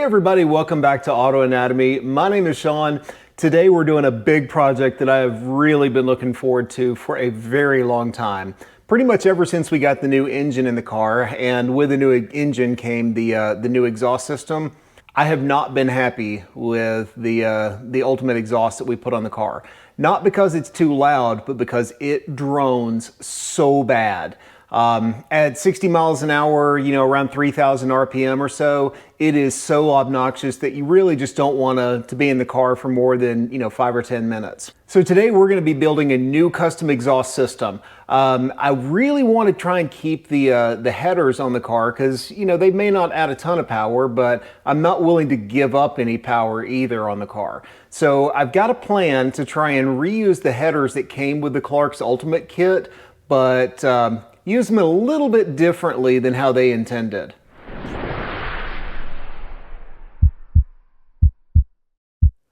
Hey everybody, welcome back to Auto Anatomy. My name is Sean. Today we're doing a big project that I have really been looking forward to for a very long time. Pretty much ever since we got the new engine in the car, and with the new engine came the new exhaust system. I have not been happy with the ultimate exhaust that we put on the car. Not because it's too loud, but because it drones so bad. At 60 miles an hour, around 3,000 RPM or so, it is so obnoxious that you really just don't want to be in the car for more than, 5 or 10 minutes. So today we're going to be building a new custom exhaust system. I really want to try and keep the headers on the car because, they may not add a ton of power, but I'm not willing to give up any power either on the car. So I've got a plan to try and reuse the headers that came with the Clark's Ultimate kit, but use them a little bit differently than how they intended.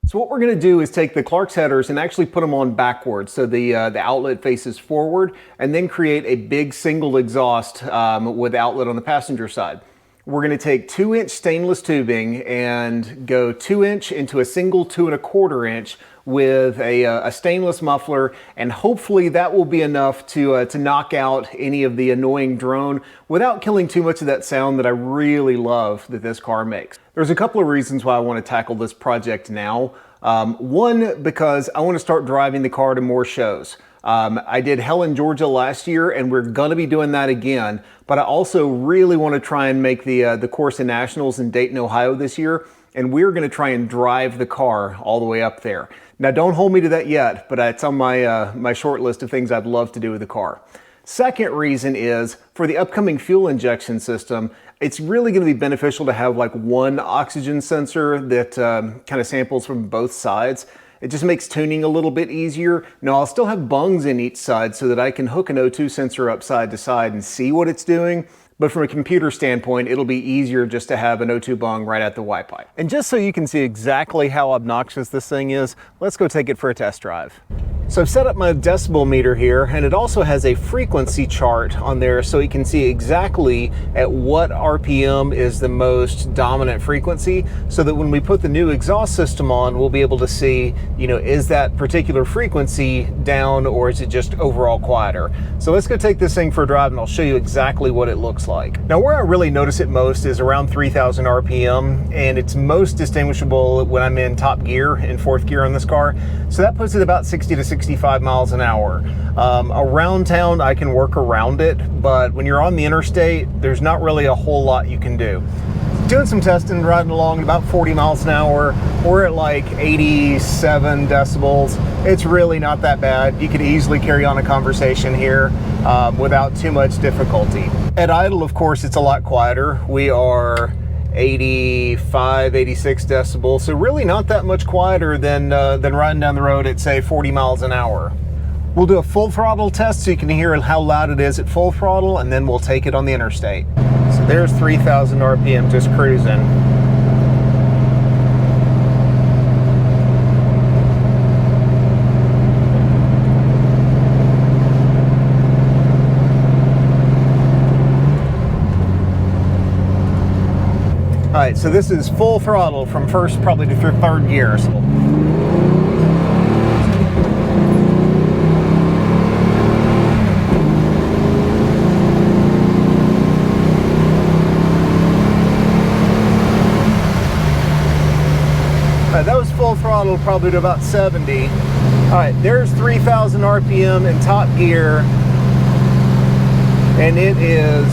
So what we're going to do is take the Clark's headers and actually put them on backwards so the outlet faces forward, and then create a big single exhaust with outlet on the passenger side. We're going to take 2-inch stainless tubing and go 2-inch into a single 2 1/4 inch with a stainless muffler, and hopefully that will be enough to knock out any of the annoying drone without killing too much of that sound that I really love that this car makes. There's a couple of reasons why I want to tackle this project now. One, because I want to start driving the car to more shows. I did Helen, Georgia last year, and we're going to be doing that again, but I also really want to try and make the Corsa Nationals in Dayton, Ohio this year, and we're going to try and drive the car all the way up there. Now, don't hold me to that yet, but it's on my short list of things I'd love to do with the car. Second reason is, for the upcoming fuel injection system, it's really going to be beneficial to have like one oxygen sensor that kind of samples from both sides. It just makes tuning a little bit easier. Now, I'll still have bungs in each side so that I can hook an O2 sensor up side to side and see what it's doing. But from a computer standpoint, it'll be easier just to have an O2 bung right at the Y pipe. And just so you can see exactly how obnoxious this thing is, let's go take it for a test drive. So I've set up my decibel meter here, and it also has a frequency chart on there so you can see exactly at what RPM is the most dominant frequency, so that when we put the new exhaust system on, we'll be able to see, is that particular frequency down or is it just overall quieter? So let's go take this thing for a drive and I'll show you exactly what it looks like. Now, where I really notice it most is around 3,000 RPM, and it's most distinguishable when I'm in top gear, in fourth gear on this car. So that puts it about 60 to 65 miles an hour. Around town, I can work around it, but when you're on the interstate, there's not really a whole lot you can do. Doing some testing, riding along at about 40 miles an hour. We're at like 87 decibels. It's really not that bad. You could easily carry on a conversation here without too much difficulty. At idle, of course, it's a lot quieter. We are 85, 86 decibels, so really not that much quieter than riding down the road at, say, 40 miles an hour. We'll do a full throttle test so you can hear how loud it is at full throttle, and then we'll take it on the interstate. So there's 3,000 RPM just cruising. All right, so this is full throttle from first probably to third gear. That was full throttle probably to about 70. All right, there's 3,000 RPM in top gear, and it is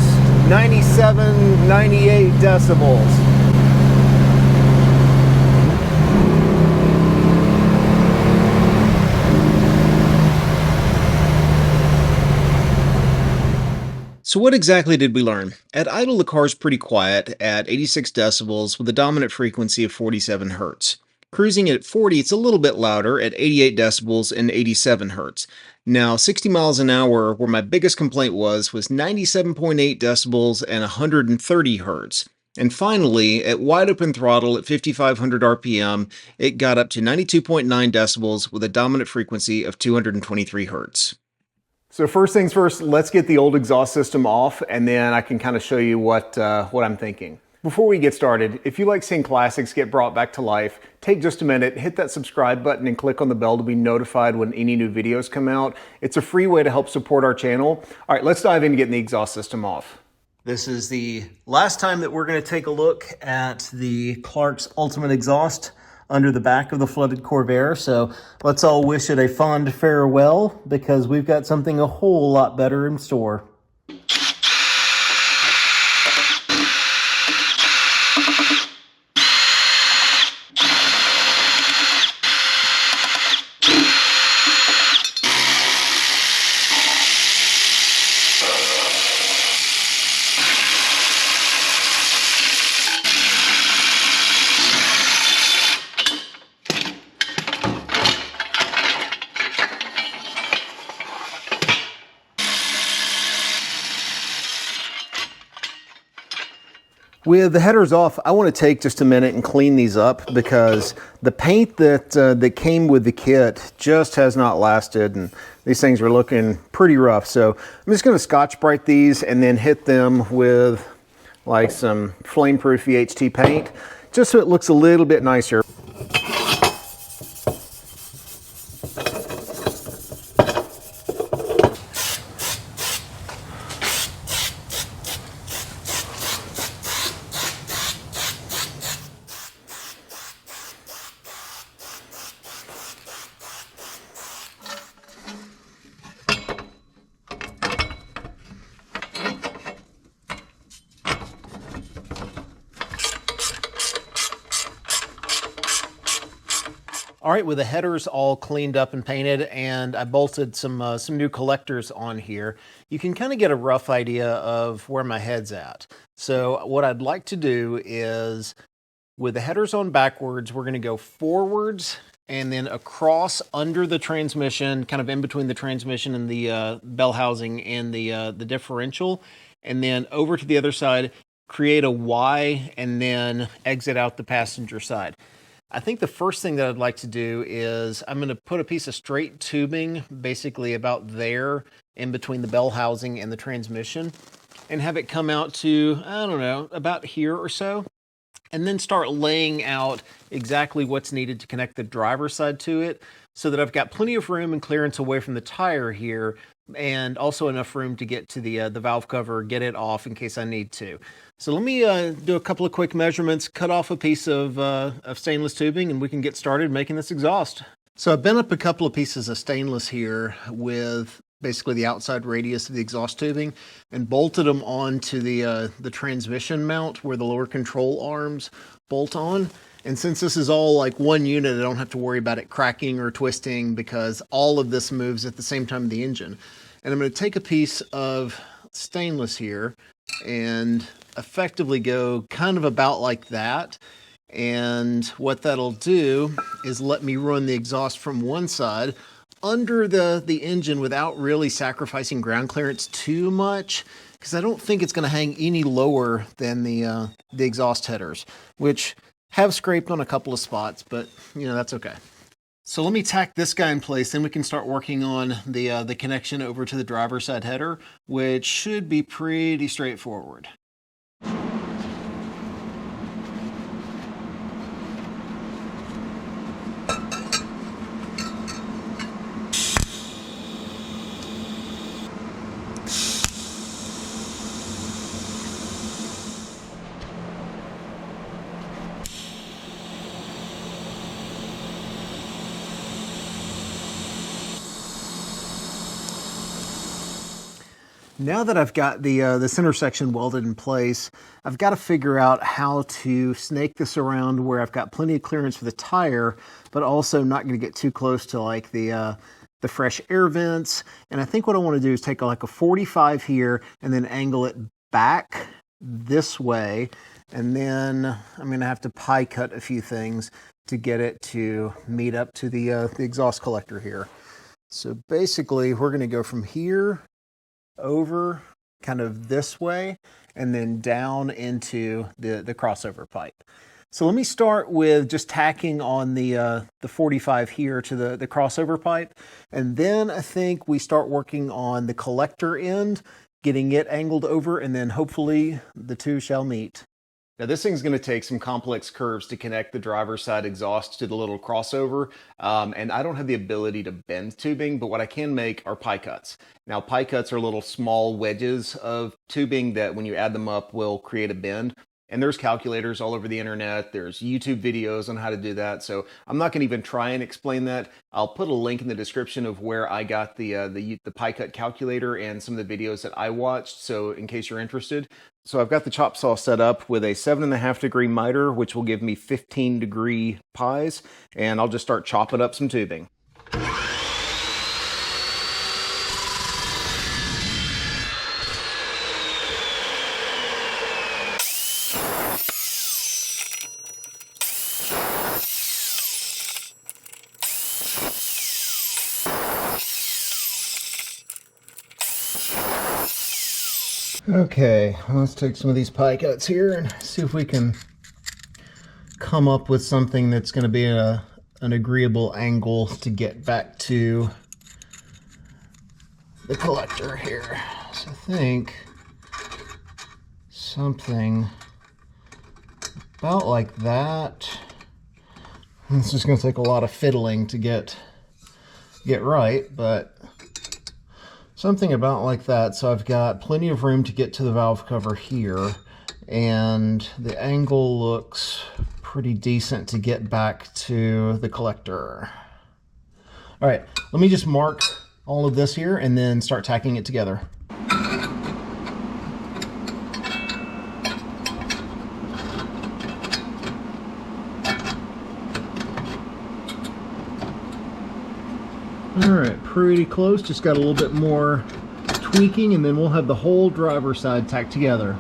97, 98 decibels. So what exactly did we learn? At idle, the car's pretty quiet at 86 decibels with a dominant frequency of 47 hertz. Cruising at 40, it's a little bit louder at 88 decibels and 87 hertz. Now, 60 miles an hour, where my biggest complaint was 97.8 decibels and 130 hertz. And finally, at wide open throttle at 5,500 RPM, it got up to 92.9 decibels with a dominant frequency of 223 hertz. So first things first, let's get the old exhaust system off, and then I can kind of show you what I'm thinking. Before we get started, if you like seeing classics get brought back to life, take just a minute, hit that subscribe button and click on the bell to be notified when any new videos come out. It's a free way to help support our channel. All right, let's dive into getting the exhaust system off. This is the last time that we're going to take a look at the Clark's Ultimate Exhaust under the back of the flooded Corvair. So let's all wish it a fond farewell because we've got something a whole lot better in store. With the headers off, I want to take just a minute and clean these up because the paint that came with the kit just has not lasted, and these things are looking pretty rough. So I'm just going to Scotch-Brite these and then hit them with like some flame-proof VHT paint, just so it looks a little bit nicer. All right, with the headers all cleaned up and painted, and I bolted some new collectors on here, you can kind of get a rough idea of where my head's at. So what I'd like to do is, with the headers on backwards, we're going to go forwards and then across under the transmission, kind of in between the transmission and the bell housing and the differential, and then over to the other side, create a Y, and then exit out the passenger side. I think the first thing that I'd like to do is I'm going to put a piece of straight tubing basically about there in between the bell housing and the transmission and have it come out to, I don't know, about here or so, and then start laying out exactly what's needed to connect the driver's side to it so that I've got plenty of room and clearance away from the tire here, and also enough room to get to the valve cover, get it off in case I need to. So let me do a couple of quick measurements, cut off a piece of stainless tubing, and we can get started making this exhaust. So I've bent up a couple of pieces of stainless here with basically the outside radius of the exhaust tubing and bolted them onto the transmission mount where the lower control arms bolt on. And since this is all like one unit, I don't have to worry about it cracking or twisting because all of this moves at the same time of the engine. And I'm going to take a piece of stainless here and effectively go kind of about like that. And what that'll do is let me run the exhaust from one side under the engine without really sacrificing ground clearance too much, because I don't think it's going to hang any lower than the exhaust headers, which have scraped on a couple of spots, but you know, that's okay. So let me tack this guy in place, then we can start working on the connection over to the driver's side header, which should be pretty straightforward. Now that I've got the center section welded in place, I've got to figure out how to snake this around where I've got plenty of clearance for the tire, but also not going to get too close to like the fresh air vents. And I think what I want to do is take like a 45 here and then angle it back this way. And then I'm going to have to pie cut a few things to get it to meet up to the exhaust collector here. So basically we're going to go from here over kind of this way and then down into the crossover pipe. So let me start with just tacking on the 45 here to the crossover pipe, and then I think we start working on the collector end, getting it angled over, and then hopefully the two shall meet. Now this thing's going to take some complex curves to connect the driver's side exhaust to the little crossover, and I don't have the ability to bend tubing, but what I can make are pie cuts. Now pie cuts are little small wedges of tubing that when you add them up will create a bend. And there's calculators all over the internet. There's YouTube videos on how to do that. So I'm not going to even try and explain that. I'll put a link in the description of where I got the pie cut calculator and some of the videos that I watched. So in case you're interested. So I've got the chop saw set up with a 7.5 degree miter, which will give me 15 degree pies. And I'll just start chopping up some tubing. Okay, let's take some of these pie cuts here and see if we can come up with something that's going to be an agreeable angle to get back to the collector here. So I think something about like that. It's just going to take a lot of fiddling to get right, but something about like that. So I've got plenty of room to get to the valve cover here, and the angle looks pretty decent to get back to the collector. All right, let me just mark all of this here and then start tacking it together. All right, pretty close, just got a little bit more tweaking and then we'll have the whole driver's side tacked together.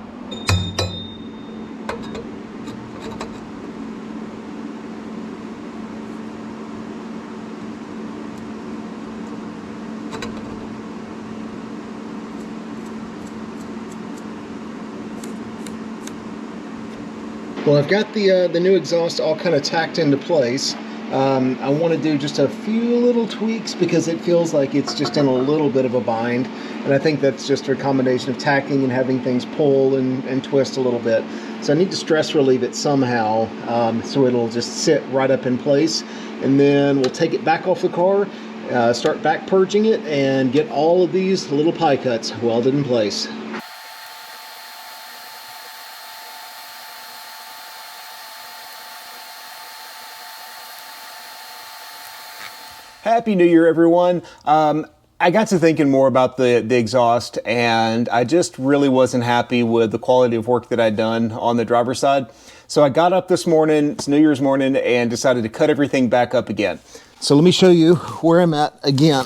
Well, I've got the new exhaust all kind of tacked into place. I want to do just a few little tweaks because it feels like it's just in a little bit of a bind, and I think that's just a combination of tacking and having things pull and twist a little bit. So I need to stress relieve it somehow, so it'll just sit right up in place, and then we'll take it back off the car, start back purging it, and get all of these little pie cuts welded in place. Happy New Year, everyone. I got to thinking more about the exhaust, and I just really wasn't happy with the quality of work that I'd done on the driver's side. So I got up this morning, it's New Year's morning, and decided to cut everything back up again. So let me show you where I'm at again.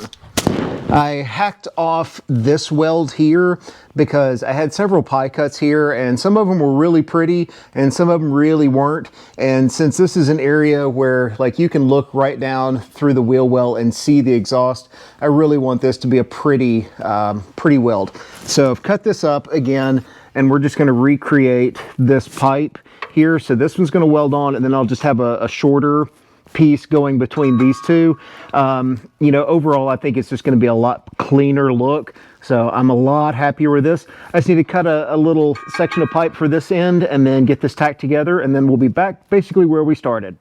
I hacked off this weld here because I had several pie cuts here, and some of them were really pretty and some of them really weren't. And since this is an area where like you can look right down through the wheel well and see the exhaust, I really want this to be a pretty weld. So I've cut this up again, and we're just going to recreate this pipe here. So this one's going to weld on, and then I'll just have a shorter piece going between these two. You know, overall I think it's just going to be a lot cleaner look, so I'm a lot happier with this. I just need to cut a little section of pipe for this end and then get this tacked together, and then we'll be back basically where we started.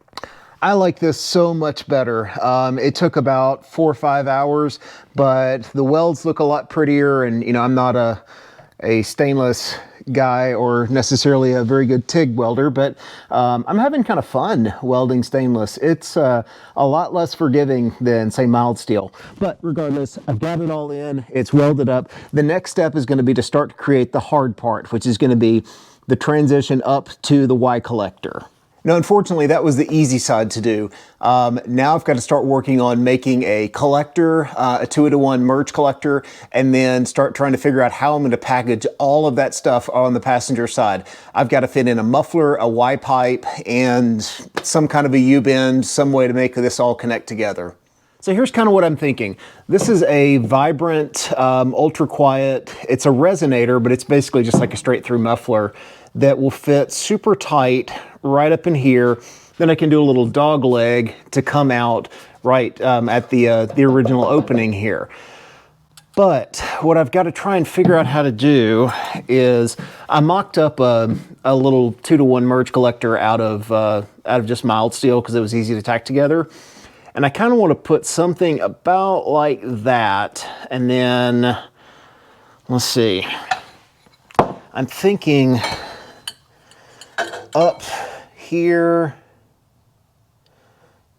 I like this so much better. It took about 4 or 5 hours, but the welds look a lot prettier, and you know, I'm not a stainless guy or necessarily a very good TIG welder, but I'm having kind of fun welding stainless. It's a lot less forgiving than, say, mild steel. But regardless, I've got it all in, it's welded up. The next step is going to be to start to create the hard part, which is going to be the transition up to the Y collector. Now, unfortunately, that was the easy side to do. Now I've got to start working on making a collector, a 2-to-1 merge collector, and then start trying to figure out how I'm going to package all of that stuff on the passenger side. I've got to fit in a muffler, a Y pipe, and some kind of a U-bend, some way to make this all connect together. So here's kind of what I'm thinking. This is a vibrant, ultra quiet, it's a resonator, but it's basically just like a straight through muffler that will fit super tight right up in here. Then I can do a little dog leg to come out right at the original opening here. But what I've got to try and figure out how to do is I mocked up a little 2-to-1 merge collector out of just mild steel because it was easy to tack together. And I kind of want to put something about like that. And then, let's see, I'm thinking up here,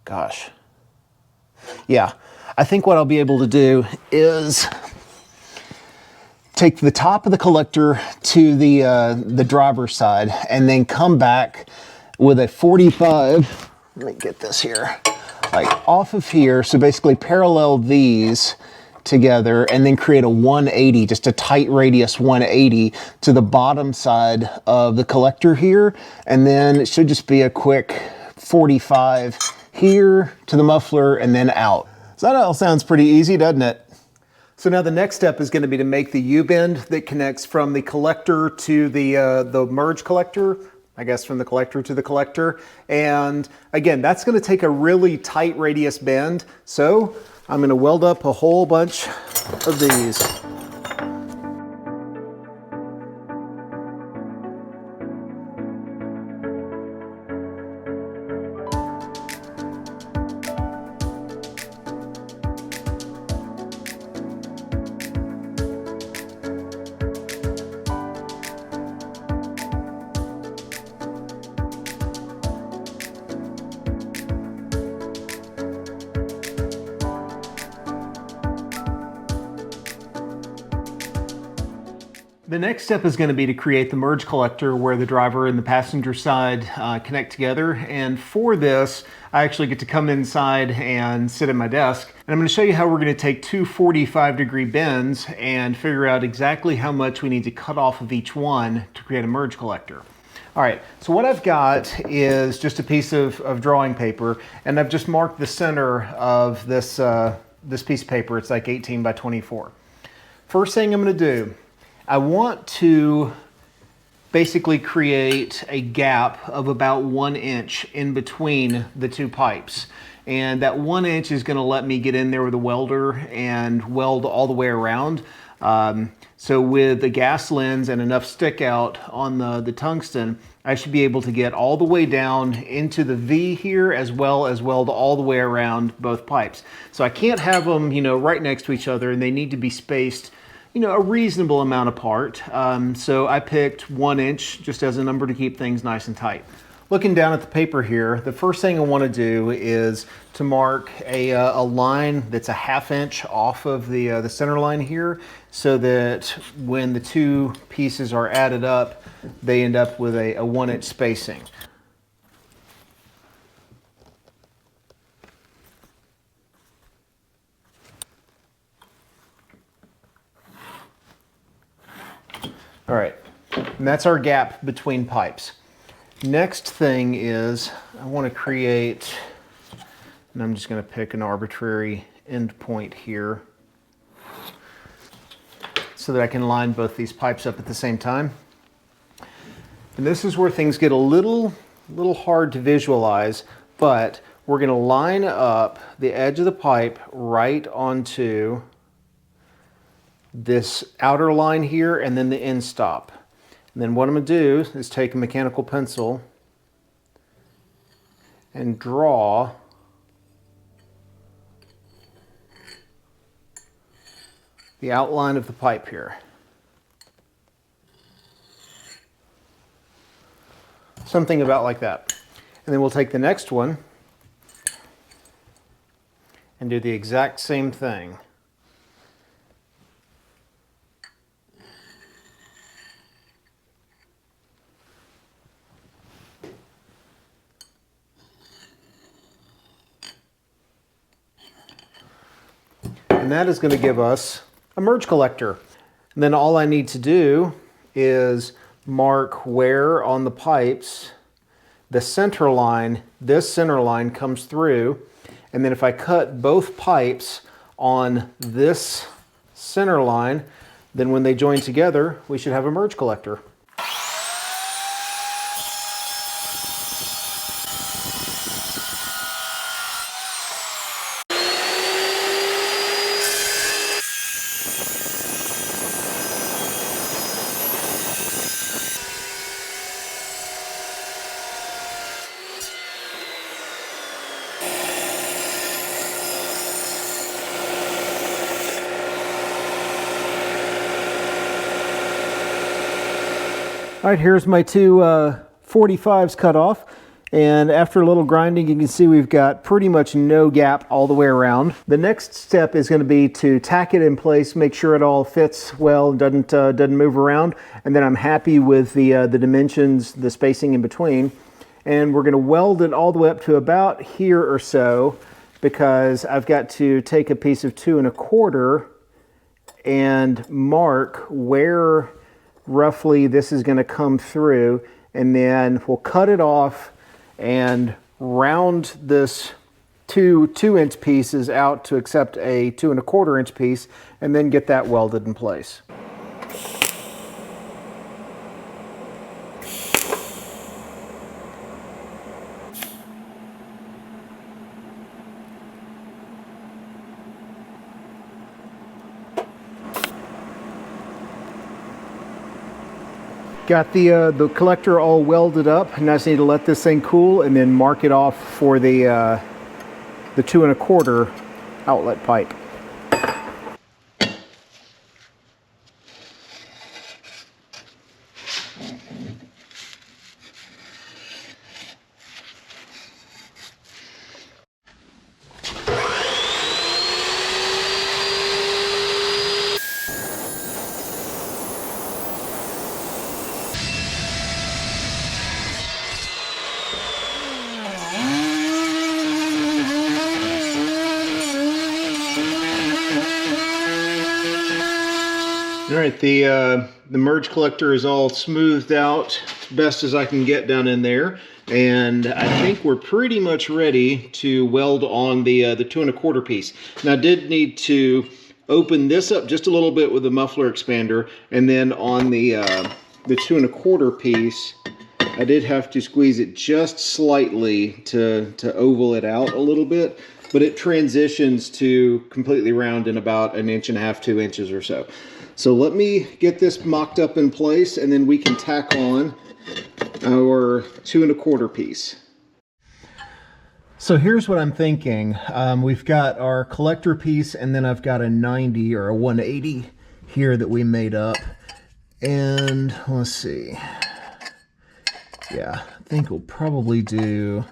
gosh. Yeah, I think what I'll be able to do is take the top of the collector to the driver's side and then come back with a 45, let me get this here, like off of here, so basically parallel these together and then create a 180, just a tight radius 180 to the bottom side of the collector here, and then it should just be a quick 45 here to the muffler and then out. So that all sounds pretty easy, doesn't it? So now the next step is going to be to make the U-bend that connects from the collector to the merge collector, I guess from the collector to the collector. And again, that's going to take a really tight radius bend. So I'm going to weld up a whole bunch of these. The next step is going to be to create the merge collector where the driver and the passenger side connect together. And for this, I actually get to come inside and sit at my desk. And I'm going to show you how we're going to take two 45-degree bends and figure out exactly how much we need to cut off of each one to create a merge collector. All right, so what I've got is just a piece of drawing paper, and I've just marked the center of this, this piece of paper. It's like 18 by 24. First thing I'm going to do, I want to basically create a gap of about 1 inch in between the two pipes. And that 1 inch is going to let me get in there with a welder and weld all the way around. So with the gas lens and enough stick out on the tungsten, I should be able to get all the way down into the V here as well as weld all the way around both pipes. So I can't have them, right next to each other, and they need to be spaced a reasonable amount apart. So I picked 1 inch just as a number to keep things nice and tight. Looking down at the paper here, the first thing I want to do is to mark a line that's a 1/2 inch off of the center line here, so that when the two pieces are added up, they end up with a 1 inch spacing. All right, and that's our gap between pipes. Next thing is I want to create, and I'm just going to pick an arbitrary end point here so that I can line both these pipes up at the same time. And this is where things get a little hard to visualize, but we're going to line up the edge of the pipe right onto this outer line here and then the end stop. And then what I'm going to do is take a mechanical pencil and draw the outline of the pipe here. Something about like that. And then we'll take the next one and do the exact same thing. And that is going to give us a merge collector. And then all I need to do is mark where on the pipes the center line, this center line comes through. And then if I cut both pipes on this center line, then when they join together, we should have a merge collector. All right, here's my two 45s cut off. And after a little grinding, you can see we've got pretty much no gap all the way around. The next step is going to be to tack it in place, make sure it all fits well, doesn't move around. And then I'm happy with the dimensions, the spacing in between. And we're going to weld it all the way up to about here or so, because I've got to take a piece of 2 1/4 and mark where roughly this is going to come through, and then we'll cut it off and round this two 2-inch pieces out to accept a 2 1/4-inch piece, and then get that welded in place. Got the collector all welded up, and I just need to let this thing cool and then mark it off for the 2 1/4 outlet pipe. All right, the merge collector is all smoothed out as best as I can get down in there, and I think we're pretty much ready to weld on the 2 1/4 piece. Now I did need to open this up just a little bit with the muffler expander, and then on the 2 1/4 piece, I did have to squeeze it just slightly to oval it out a little bit, but it transitions to completely round in about 1.5 inches, 2 inches or so. So let me get this mocked up in place, and then we can tack on our 2 1/4 piece. So here's what I'm thinking. We've got our collector piece, and then I've got a 90 or a 180 here that we made up. And let's see. Yeah, I think we'll probably do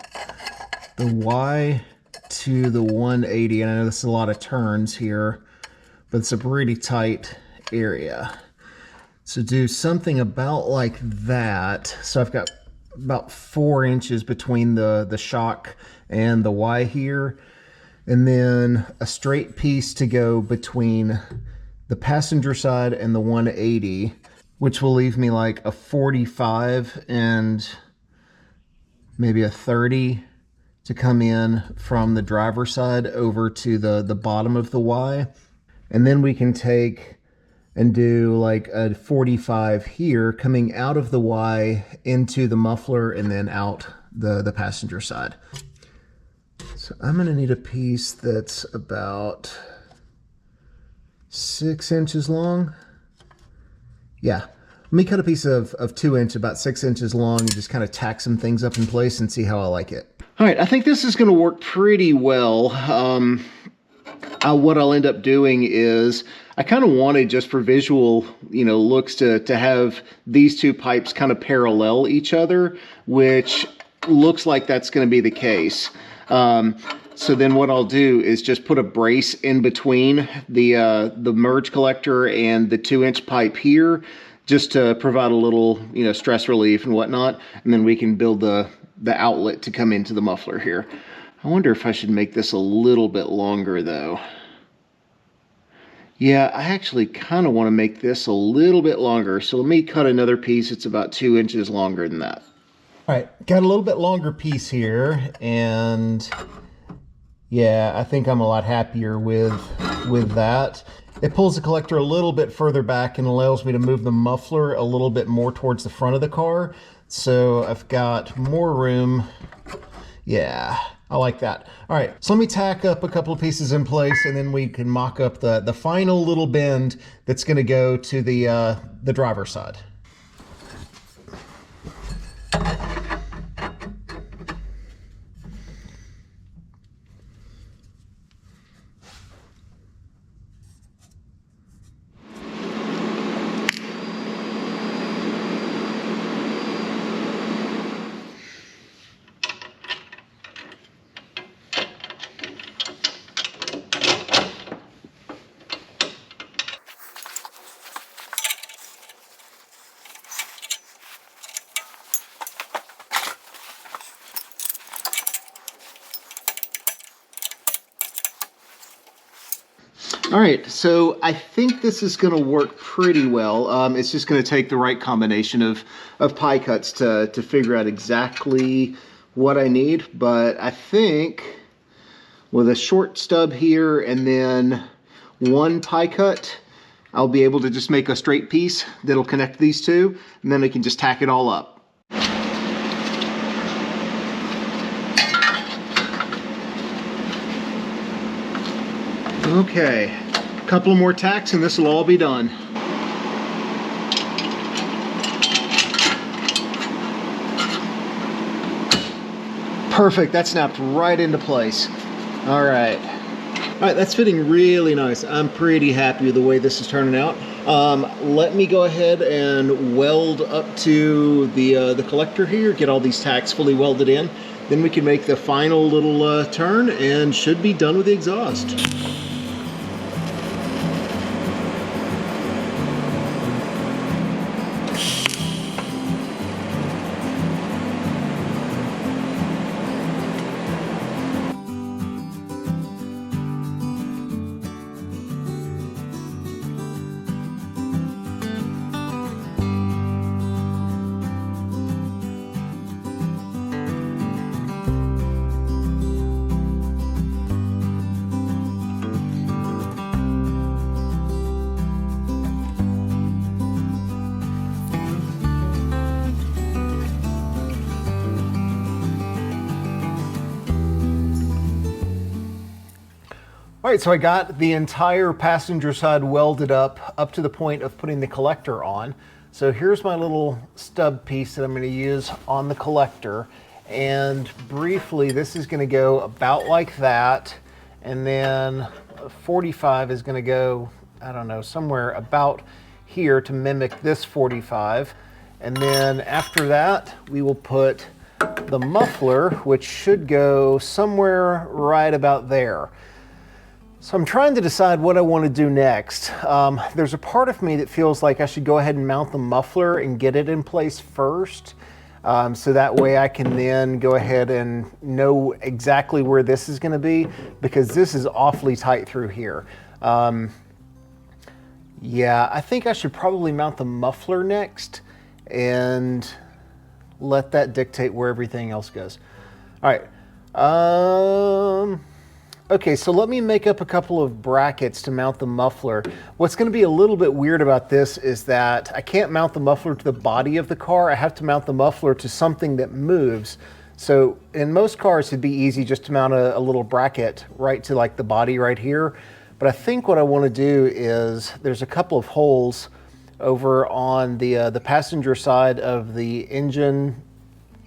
the Y to the 180. And I know this is a lot of turns here, but it's a pretty tight area. So do something about like that. So I've got about 4 inches between the shock and the Y here, and then a straight piece to go between the passenger side and the 180, which will leave me like a 45 and maybe a 30 to come in from the driver's side over to the bottom of the Y. And then we can take and do like a 45 here coming out of the Y into the muffler and then out the passenger side. So I'm going to need a piece that's about 6 inches long. Yeah, let me cut a piece of 2 inch, about 6 inches long, and just kind of tack some things up in place and see how I like it. All right, I think this is going to work pretty well. What I'll end up doing is I kind of wanted, just for visual, looks, to have these two pipes kind of parallel each other, which looks like that's going to be the case. So then what I'll do is just put a brace in between the merge collector and the 2-inch pipe here, just to provide a little, stress relief and whatnot, and then we can build the outlet to come into the muffler here. I wonder if I should make this a little bit longer though. Yeah, I actually kind of want to make this a little bit longer. So let me cut another piece. It's about 2 inches longer than that. All right, got a little bit longer piece here, and yeah, I think I'm a lot happier with that. It pulls the collector a little bit further back and allows me to move the muffler a little bit more towards the front of the car. So I've got more room. Yeah, I like that. All right, so let me tack up a couple of pieces in place, and then we can mock up the final little bend that's going to go to the driver's side. All right, so I think this is going to work pretty well. It's just going to take the right combination of pie cuts to figure out exactly what I need. But I think with a short stub here and then one pie cut, I'll be able to just make a straight piece that'll connect these two, and then I can just tack it all up. Okay, a couple more tacks and this will all be done. Perfect, that snapped right into place. All right, that's fitting really nice. I'm pretty happy with the way this is turning out. Let me go ahead and weld up to the collector here, get all these tacks fully welded in. Then we can make the final little turn and should be done with the exhaust. All right, so I got the entire passenger side welded up to the point of putting the collector on. So here's my little stub piece that I'm going to use on the collector. And briefly, this is going to go about like that. And then 45 is going to go, I don't know, somewhere about here to mimic this 45. And then after that, we will put the muffler, which should go somewhere right about there. So I'm trying to decide what I want to do next. There's a part of me that feels like I should go ahead and mount the muffler and get it in place first. So that way I can then go ahead and know exactly where this is going to be, because this is awfully tight through here. Yeah, I think I should probably mount the muffler next and let that dictate where everything else goes. All right. Okay, so let me make up a couple of brackets to mount the muffler. What's going to be a little bit weird about this is that I can't mount the muffler to the body of the car. I have to mount the muffler to something that moves. So in most cars, it'd be easy just to mount a little bracket right to like the body right here. But I think what I want to do is there's a couple of holes over on the passenger side of the engine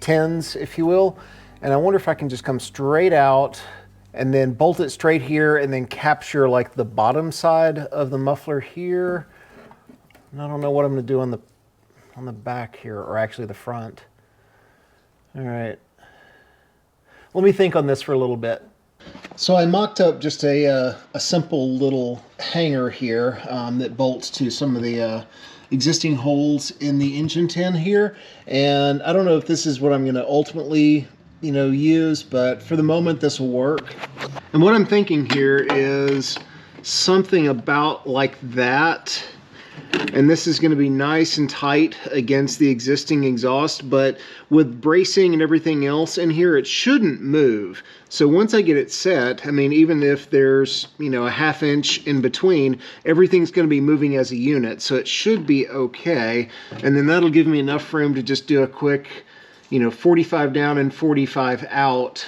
tins, if you will. And I wonder if I can just come straight out and then bolt it straight here and then capture like the bottom side of the muffler here. And I don't know what I'm gonna do on the back here, or actually the front. All right, let me think on this for a little bit. So I mocked up just a simple little hanger here that bolts to some of the existing holes in the engine tin here. And I don't know if this is what I'm gonna ultimately use, but for the moment this will work. And what I'm thinking here is something about like that, and this is going to be nice and tight against the existing exhaust, but with bracing and everything else in here, it shouldn't move. So once I get it set, I mean, even if there's a half inch in between, everything's going to be moving as a unit, so it should be okay. And then that'll give me enough room to just do a quick 45 down and 45 out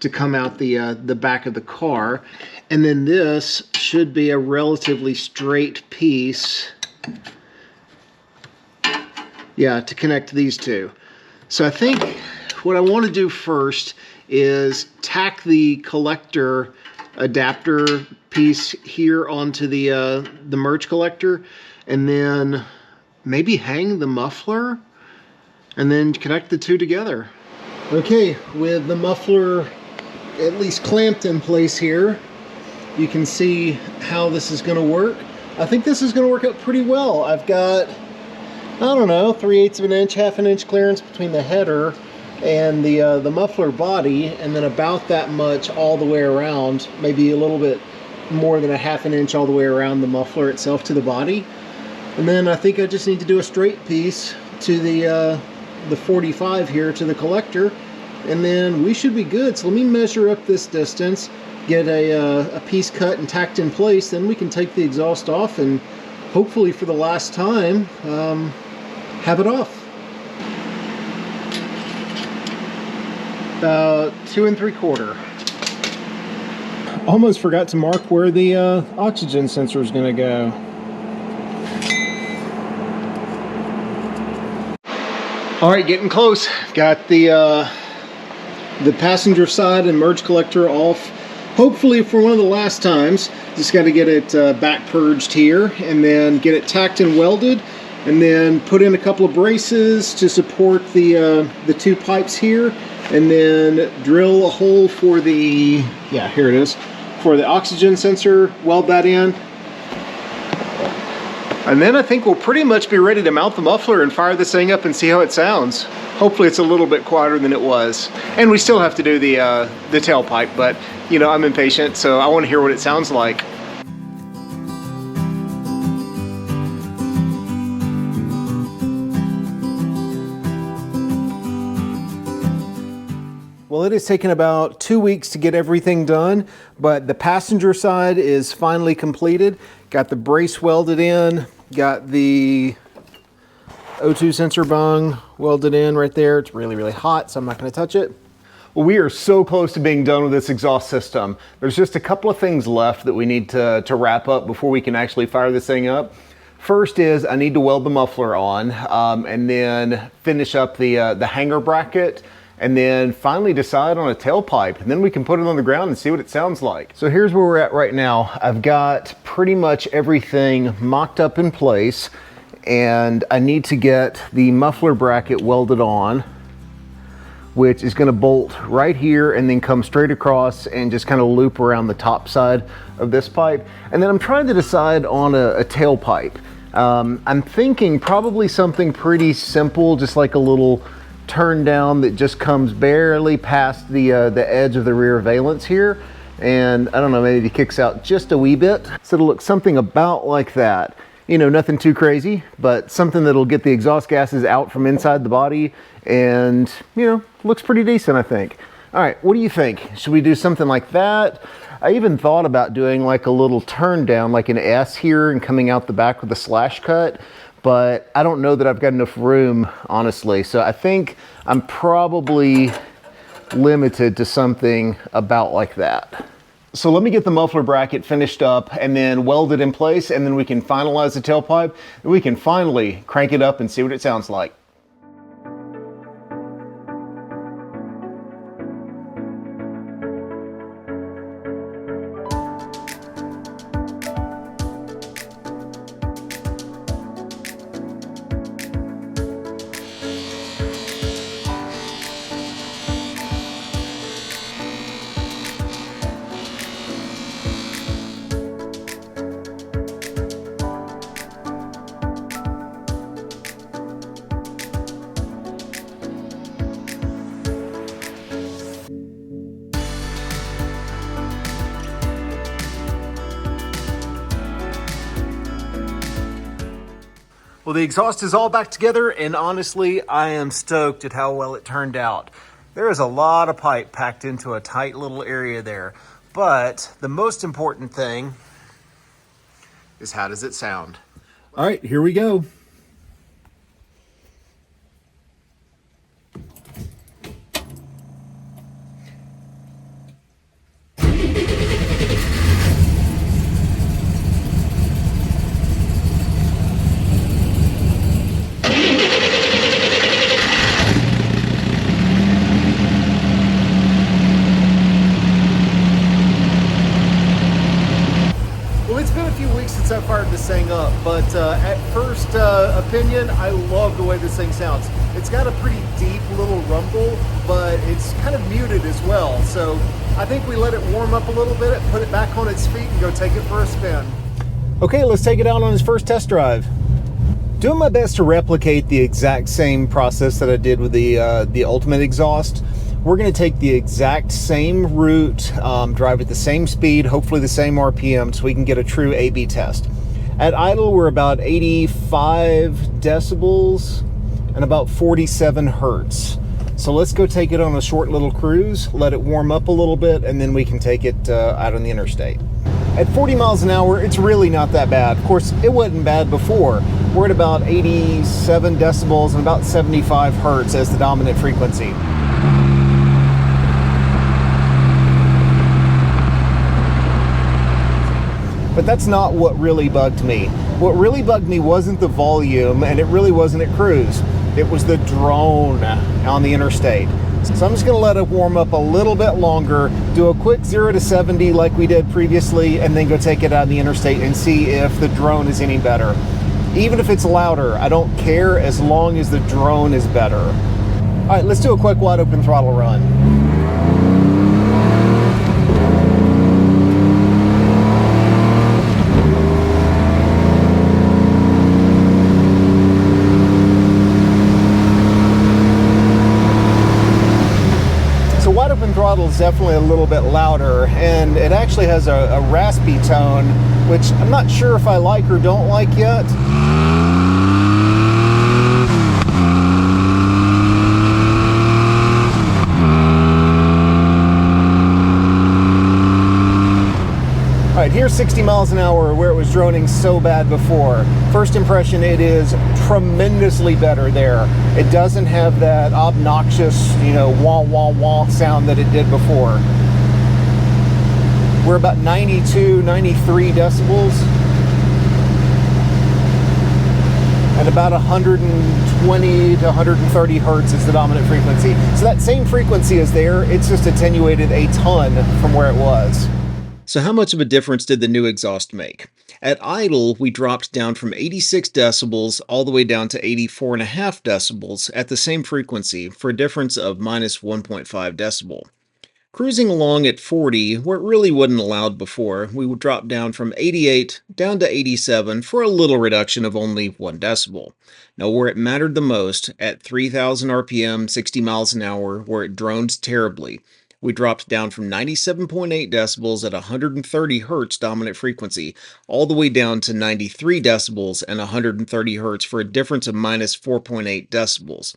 to come out the back of the car. And then this should be a relatively straight piece, to connect these two. So I think what I want to do first is tack the collector adapter piece here onto the merge collector, and then maybe hang the muffler and then connect the two together. Okay, with the muffler at least clamped in place here, you can see how this is going to work. I think this is going to work out pretty well. I've got, I don't know, 3/8 of an inch, half an inch clearance between the header and the muffler body, and then about that much all the way around, maybe a little bit more than a half an inch all the way around the muffler itself to the body. And then I think I just need to do a straight piece to the 45 here to the collector, and then we should be good. So let me measure up this distance, get a piece cut and tacked in place, then we can take the exhaust off and hopefully for the last time have it off. About 2 3/4. Almost forgot to mark where the oxygen sensor is going to go. All right, getting close. Got the passenger side and merge collector off. Hopefully for one of the last times. Just got to get it back purged here and then get it tacked and welded, and then put in a couple of braces to support the 2 pipes here, and then drill a hole for the, yeah, here it is, for the oxygen sensor, weld that in. And then I think we'll pretty much be ready to mount the muffler and fire this thing up and see how it sounds. Hopefully it's a little bit quieter than it was. And we still have to do the tailpipe, but you know, I'm impatient, so I want to hear what it sounds like. Well, it has taken about 2 weeks to get everything done, but the passenger side is finally completed. Got the brace welded in, got the O2 sensor bung welded in right there. It's really, really hot, so I'm not going to touch it. Well, we are so close to being done with this exhaust system. There's just a couple of things left that we need to wrap up before we can actually fire this thing up. First is I need to weld the muffler on, and then finish up the hanger bracket, and then finally decide on a tailpipe, and then we can put it on the ground and see what it sounds like. So here's where we're at right now. I've got pretty much everything mocked up in place, and I need to get the muffler bracket welded on, which is gonna bolt right here and then come straight across and just kind of loop around the top side of this pipe. And then I'm trying to decide on a tailpipe. I'm thinking probably something pretty simple, just like a little turn down that just comes barely past the edge of the rear valence here, and I don't know, maybe it kicks out just a wee bit, so it'll look something about like that. You know, nothing too crazy, but something that'll get the exhaust gases out from inside the body, and you know, looks pretty decent, I think. All right, what do you think? Should we do something like that? I even thought about doing like a little turn down, like an S here, and coming out the back with a slash cut, but I don't know that I've got enough room, honestly. So I think I'm probably limited to something about like that. So let me get the muffler bracket finished up and then weld it in place, and then we can finalize the tailpipe, and we can finally crank it up and see what it sounds like. Well, the exhaust is all back together, and honestly, I am stoked at how well it turned out. There is a lot of pipe packed into a tight little area there, but the most important thing is how does it sound? All right, here we go. Since I fired this thing up, but at first opinion, I love the way this thing sounds. It's got a pretty deep little rumble, but it's kind of muted as well. So I think we let it warm up a little bit, put it back on its feet, and go take it for a spin. Okay, let's take it out on its first test drive. Doing my best to replicate the exact same process that I did with the Ultimate exhaust. We're going to take the exact same route, drive at the same speed, hopefully the same RPM, so we can get a true A/B test. At idle, we're about 85 decibels and about 47 hertz. So let's go take it on a short little cruise, let it warm up a little bit, and then we can take it out on the interstate. At 40 miles an hour, it's really not that bad. Of course, it wasn't bad before. We're at about 87 decibels and about 75 hertz as the dominant frequency. But that's not what really bugged me. What really bugged me wasn't the volume, and it really wasn't at cruise. It was the drone on the interstate. So I'm just gonna let it warm up a little bit longer, do a quick 0 to 70 like we did previously, and then go take it out on the interstate and see if the drone is any better. Even if it's louder, I don't care as long as the drone is better. All right, let's do a quick wide open throttle run. Throttle is definitely a little bit louder, and it actually has a raspy tone, which I'm not sure if I like or don't like yet. All right, here's 60 miles an hour where it was droning so bad before. First impression, it is tremendously better there. It doesn't have that obnoxious, wah, wah, wah sound that it did before. We're about 92, 93 decibels. And about 120 to 130 hertz is the dominant frequency. So that same frequency is there, it's just attenuated a ton from where it was. So how much of a difference did the new exhaust make? At idle, we dropped down from 86 decibels all the way down to 84.5 decibels at the same frequency for a difference of minus 1.5 decibel. Cruising along at 40, where it really wasn't allowed before, we would drop down from 88 down to 87 for a little reduction of only 1 decibel. Now where it mattered the most, at 3,000 RPM, 60 miles an hour, where it droned terribly, we dropped down from 97.8 decibels at 130 hertz dominant frequency, all the way down to 93 decibels and 130 hertz for a difference of minus 4.8 decibels.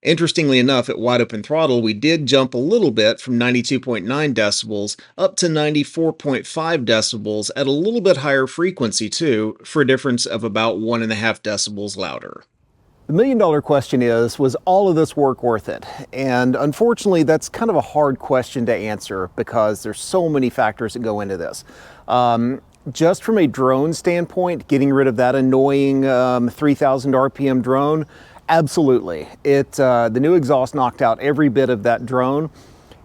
Interestingly enough, at wide open throttle, we did jump a little bit from 92.9 decibels up to 94.5 decibels at a little bit higher frequency too, for a difference of about 1.5 decibels louder. The million-dollar question is, was all of this work worth it? And unfortunately, that's kind of a hard question to answer because there's so many factors that go into this. Just from a drone standpoint, getting rid of that annoying 3,000 RPM drone, absolutely. The new exhaust knocked out every bit of that drone.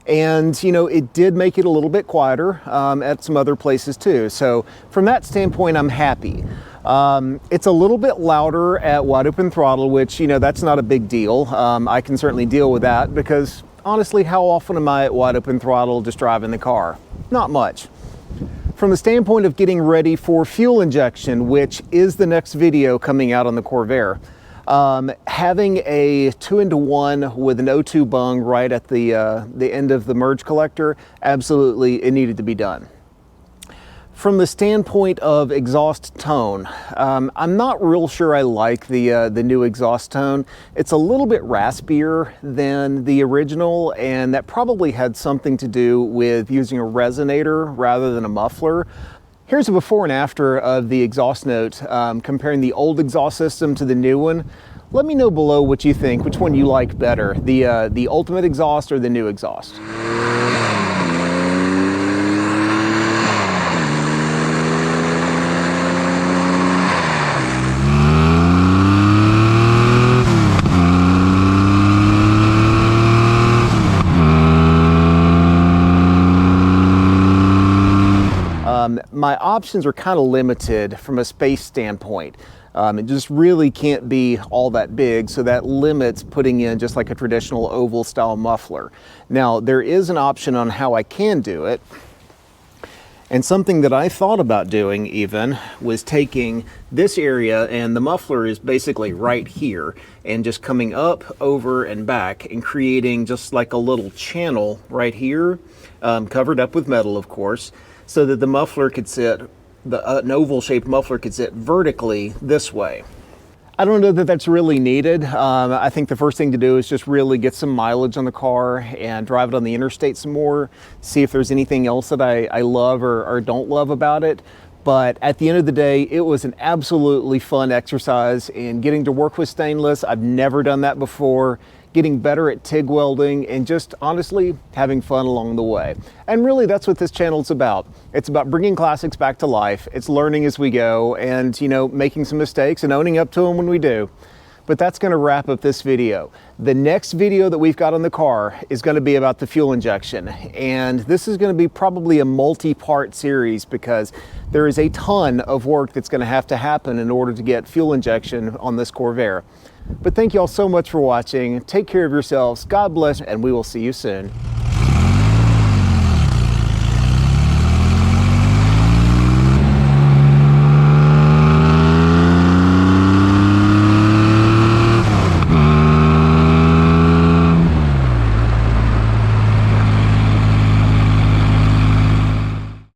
And, it did make it a little bit quieter at some other places too. So from that standpoint, I'm happy. It's a little bit louder at wide open throttle, which, that's not a big deal. I can certainly deal with that because honestly, how often am I at wide open throttle just driving the car? Not much. From the standpoint of getting ready for fuel injection, which is the next video coming out on the Corvair, having a 2-into-1 with an O2 bung right at the end of the merge collector, absolutely, it needed to be done. From the standpoint of exhaust tone, I'm not real sure I like the new exhaust tone. It's a little bit raspier than the original, and that probably had something to do with using a resonator rather than a muffler. Here's a before and after of the exhaust note, comparing the old exhaust system to the new one. Let me know below what you think, which one you like better, the ultimate exhaust or the new exhaust. My options are kind of limited from a space standpoint. It just really can't be all that big, so that limits putting in just like a traditional oval style muffler. Now, there is an option on how I can do it, And something that I thought about doing even was taking this area, and the muffler is basically right here, and just coming up, over, and back, and creating just like a little channel right here, covered up with metal, of course, so that the muffler could sit, an oval-shaped muffler could sit vertically this way. I don't know that that's really needed. I think the first thing to do is just really get some mileage on the car and drive it on the interstate some more, see if there's anything else that I love or don't love about it. But at the end of the day, it was an absolutely fun exercise in getting to work with stainless. I've never done that before. Getting better at TIG welding, and just honestly having fun along the way. And really that's what this channel is about. It's about bringing classics back to life. It's learning as we go, and making some mistakes and owning up to them when we do. But that's going to wrap up this video. The next video that we've got on the car is going to be about the fuel injection. And this is going to be probably a multi-part series, because there is a ton of work that's going to have to happen in order to get fuel injection on this Corvair. But thank you all so much for watching. Take care of yourselves. God bless, and we will see you soon.